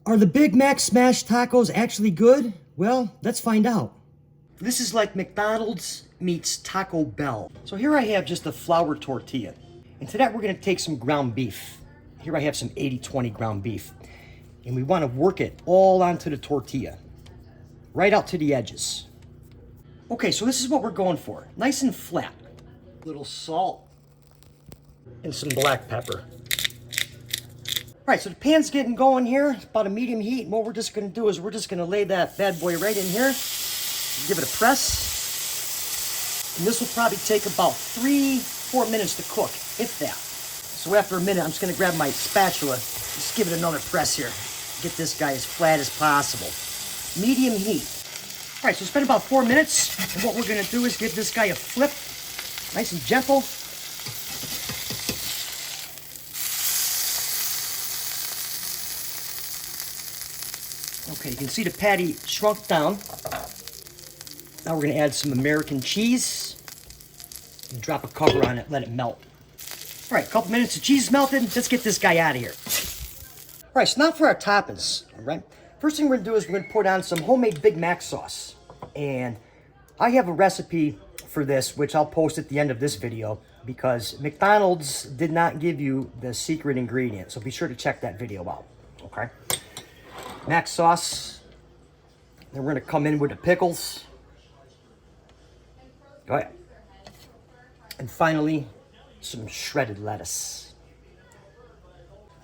Are the Big Mac smash tacos actually good? Well, let's find out. This is like McDonald's meets Taco Bell. So here I have just a flour tortilla. And to that we're gonna take some ground beef. Here I have some 80-20 ground beef. And we wanna work it all onto the tortilla. Right out to the edges. Okay, so this is what we're going for. Nice and flat. Little salt. And some black pepper. All right, so the pan's getting going here. It's about a medium heat. And what we're just gonna do is we're just gonna lay that bad boy right in here. Give it a press. And this will probably take about 3-4 minutes to cook, if that. So after a minute, I'm just gonna grab my spatula. Just give it another press here. Get this guy as flat as possible. Medium heat. All right, so it's been about 4 minutes. And what we're gonna do is give this guy a flip. Nice and gentle. Okay, you can see the patty shrunk down. Now we're gonna add some American cheese and drop a cover on it, let it melt. All right, a couple minutes of cheese melted. Let's get this guy out of here. All right, so now for our toppings, all right? First thing we're gonna do is we're gonna put on some homemade Big Mac sauce. And I have a recipe for this, which I'll post at the end of this video because McDonald's did not give you the secret ingredient. So be sure to check that video out, okay? Mac sauce. Then we're gonna come in with the pickles. Go ahead. And finally, some shredded lettuce.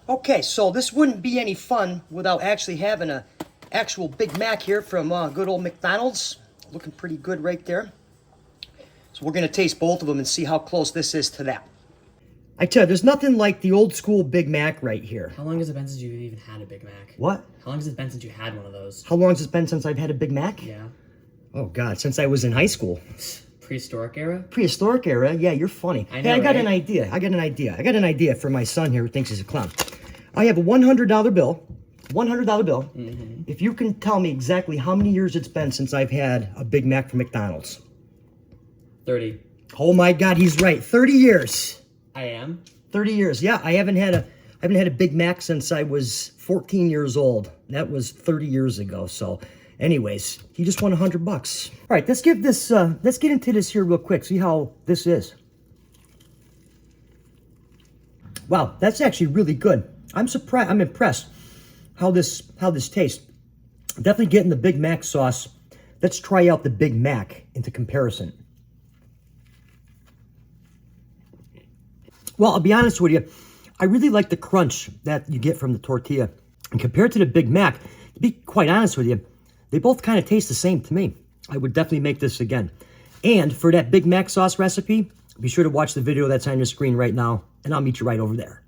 Okay, so this wouldn't be any fun without actually having an actual Big Mac here from good old McDonald's. Looking pretty good right there. So we're gonna taste both of them and see how close this is to that. I tell you, there's nothing like the old school Big Mac right here. How long has it been since you've even had a Big Mac? What? How long has it been since you had one of those? How long has it been since I've had a Big Mac? Yeah. Oh God, since I was in high school. Prehistoric era? Prehistoric era? Yeah, you're funny. I know, Hey, I got right? an idea. I got an idea for my son here who thinks he's a clown. I have a $100 bill. $100 bill. Mm-hmm. If you can tell me exactly how many years it's been since I've had a Big Mac from McDonald's. 30. Oh my God, he's right. 30 years. I am? 30 years. Yeah, I haven't had a Big Mac since I was 14 years old. That was 30 years ago. So, anyways, he just won $100. All right, let's get into this here real quick. See how this is. Wow, that's actually really good. I'm surprised. I'm impressed how this tastes. Definitely getting the Big Mac sauce. Let's try out the Big Mac into comparison. Well, I'll be honest with you. I really like the crunch that you get from the tortilla. And compared to the Big Mac, to be quite honest with you, they both kind of taste the same to me. I would definitely make this again. And for that Big Mac sauce recipe, be sure to watch the video that's on your screen right now, and I'll meet you right over there.